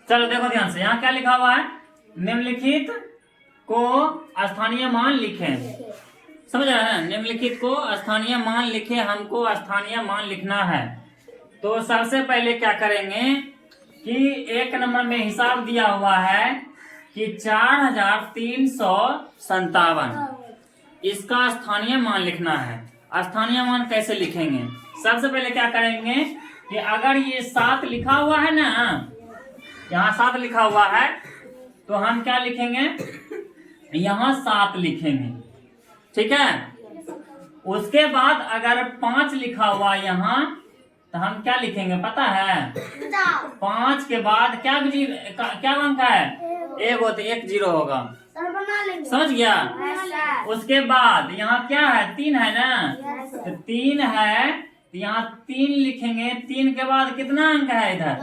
चलो देखो ध्यान से, यहाँ क्या लिखा हुआ है, निम्नलिखित को स्थानीय मान लिखें। समझ रहे हैं, निम्नलिखित को स्थानीय मान लिखे, हमको स्थानीय मान लिखना है। तो सबसे पहले क्या करेंगे कि 1 नंबर में हिसाब दिया हुआ है कि 4357, इसका स्थानीय मान लिखना है। स्थानीय मान कैसे लिखेंगे, सबसे पहले क्या करेंगे कि अगर ये 7 लिखा हुआ है ना, यहाँ 7 लिखा हुआ है, तो हम क्या लिखेंगे, यहाँ 7 लिखेंगे, ठीक है। उसके बाद अगर 5 लिखा हुआ यहाँ, तो हम क्या लिखेंगे पता है, 5 के बाद क्या अंक है, 1 होता, 1 0 होगा, समझ गया। उसके बाद यहाँ क्या है, 3 है ना, तो 3 है, तो यहाँ 3 लिखेंगे। 3 के बाद कितना अंक है इधर,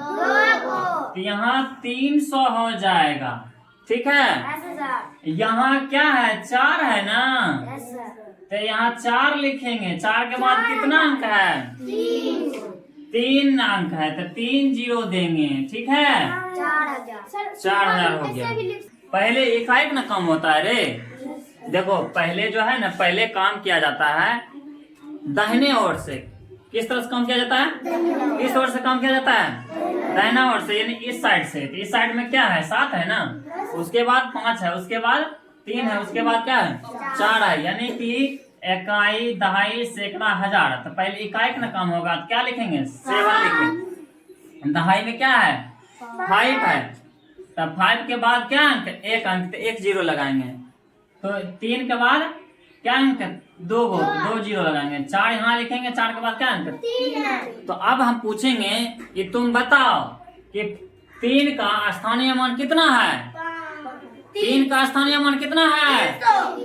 तो यहाँ 300 हो जाएगा, ठीक है। यहाँ क्या है, 4 है ना, तो यहाँ 4 लिखेंगे। 4 के बाद कितना अंक है, 3 अंक है, तो 3 0 देंगे, ठीक है। 4000 हो गया। पहले एकाएक ना काम होता है रे। देखो पहले जो है ना, पहले काम किया जाता है दाहिने ओर से। किस तरह से काम किया जाता है, किस ओर से काम किया जाता है, दाहिना ओर से, यानी इस साइड से। तो इस साइड में क्या है, 7 है ना, उसके बाद 5 है, उसके बाद 3 है, उसके बाद क्या है, 4 है, यानी कि इकाई, दहाई, सैकड़ा, हजार। तो पहले इकाई का काम होगा, तो क्या लिखेंगे, 7 लिखेंगे। दहाई में क्या है, 5 है, तब 5 के बाद क्या अंक, 1 अंक, तो 1 0 लगाएंगे। तो 3 के बाद क्या अंक, 2 0 लगाएंगे। 4 यहाँ लिखेंगे, 4 के बाद क्या अंक, 3। तो अब हम पूछेंगे कि तुम बताओ कि 3 का स्थानीय मान कितना है, 3 का स्थानीय मान कितना है,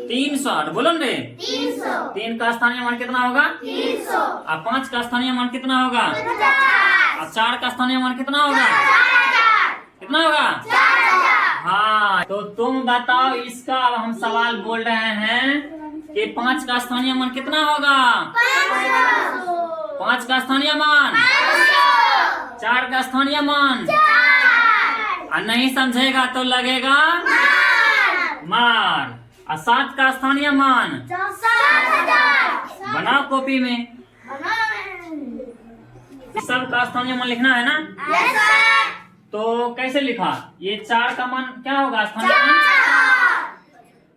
300। बोलो रे, 3 का स्थानीय मान कितना होगा, 300। अब 5 का स्थानीय मान कितना होगा, 50। अब 4 का स्थानीय मान कितना होगा, कितना होगा, 4000। हाँ, तो तुम बताओ इसका। अब हम सवाल बोल रहे हैं कि 5 का स्थानीय मान कितना होगा, 5 का स्थानीय मान, 4 का स्थानीय मान, और नहीं समझेगा तो लगेगा मार। और 7 का स्थानीय मान, 7000। बनाओ कॉपी में, सब का स्थानीय मान लिखना है ना। तो कैसे लिखा, ये 4 का मान क्या होगा, स्थानीय मान,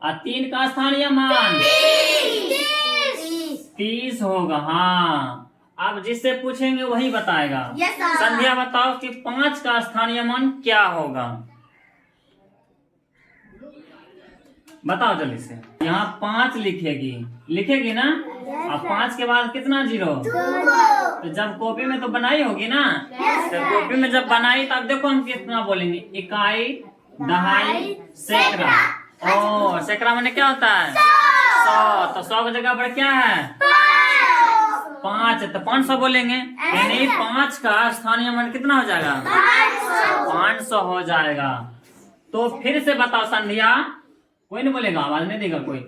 और 3 का स्थानीय मान 30 होगा। हाँ, अब जिससे पूछेंगे वही बताएगा। संध्या बताओ कि 5 का स्थानीय मान क्या होगा, बताओ जल्दी से। यहाँ 5 लिखेगी ना। अब 5 के बाद कितना 0, तो जब कॉपी में तो बनाई होगी ना, तो कॉपी में जब बनाई तब देखो हम कितना बोलेंगे, इकाई, दहाई, सैकड़ा। ओ, सैकड़ा में क्या होता है, 100। तो 100 की जगह पर क्या है, 5, तो 500 बोलेंगे। यानी 5 का स्थानीय मान कितना हो जाएगा, 500 हो जाएगा। तो फिर से बताओ संध्या, कोई नहीं बोलेगा, आवाज नहीं देगा कोई।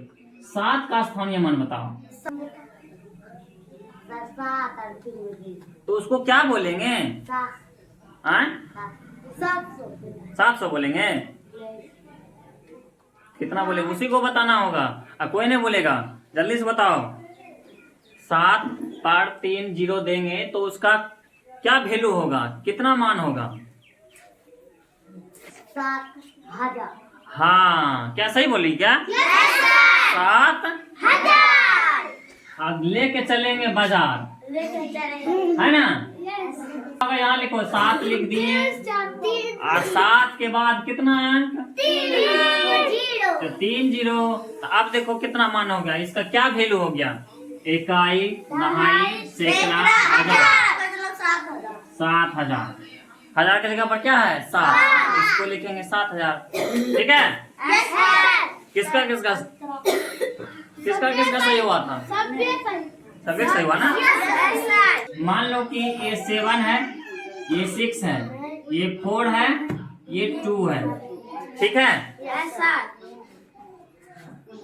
7 का स्थानीय मान बताओ, तो उसको क्या बोलेंगे, 700 बोलेंगे। कितना बोलेंगे उसी को बताना होगा, और कोई नहीं बोलेगा। जल्दी से बताओ, 7 पर 3 0 देंगे तो उसका क्या वैल्यू होगा, कितना मान होगा, 7000। हाँ, क्या सही बोली क्या, 7000। अब लेके चलेंगे बाजार, है ना। अगर यहाँ लिखो 7 लिख दिए, और 7 के बाद कितना अंक, 3 0। तो अब देखो कितना मान हो गया, इसका क्या वैल्यू हो गया, इकाई, दहाई, सैकड़ा, हजार, 7000। 1000 की जगह पर क्या है, 7, इसको लिखेंगे 7000, ठीक है। किसका किसका सही हुआ था, सभी सही हुआ ना। मान लो कि ये 7 है, ये 6 है, ये 4 है, ये 2 है, ठीक है।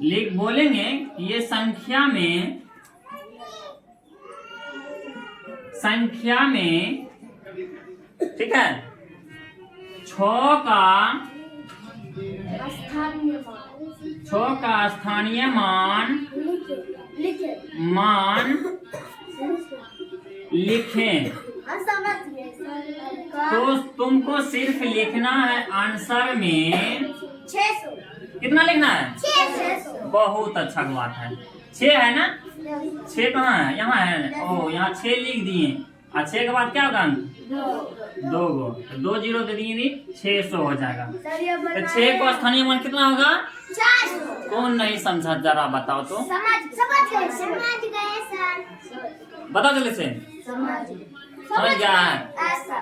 लिख बोलेंगे कि ये संख्या में, ठीक है, 6 का स्थानीय मान 6 का स्थानीय मान लिखे लिखे लिखें। समझ गए सर। तो तुमको सिर्फ लिखना है आंसर में 600 कितना लिखना है? 600 बहुत अच्छा बात है। 6 है ना? 6 कहाँ है? यहाँ है। ओ यहाँ 6 लिख दिए। और 6 के बाद क्या होगा? 2 गो, 2 जीरो दे दिए, 600 हो जाएगा। तो 6 को स्थानीय मान कितना होगा? 400। कौन नहीं समझा जरा बताओ तो। समझ गए सर। बताओ जल्दी से। समझ समझ गया है? ऐसा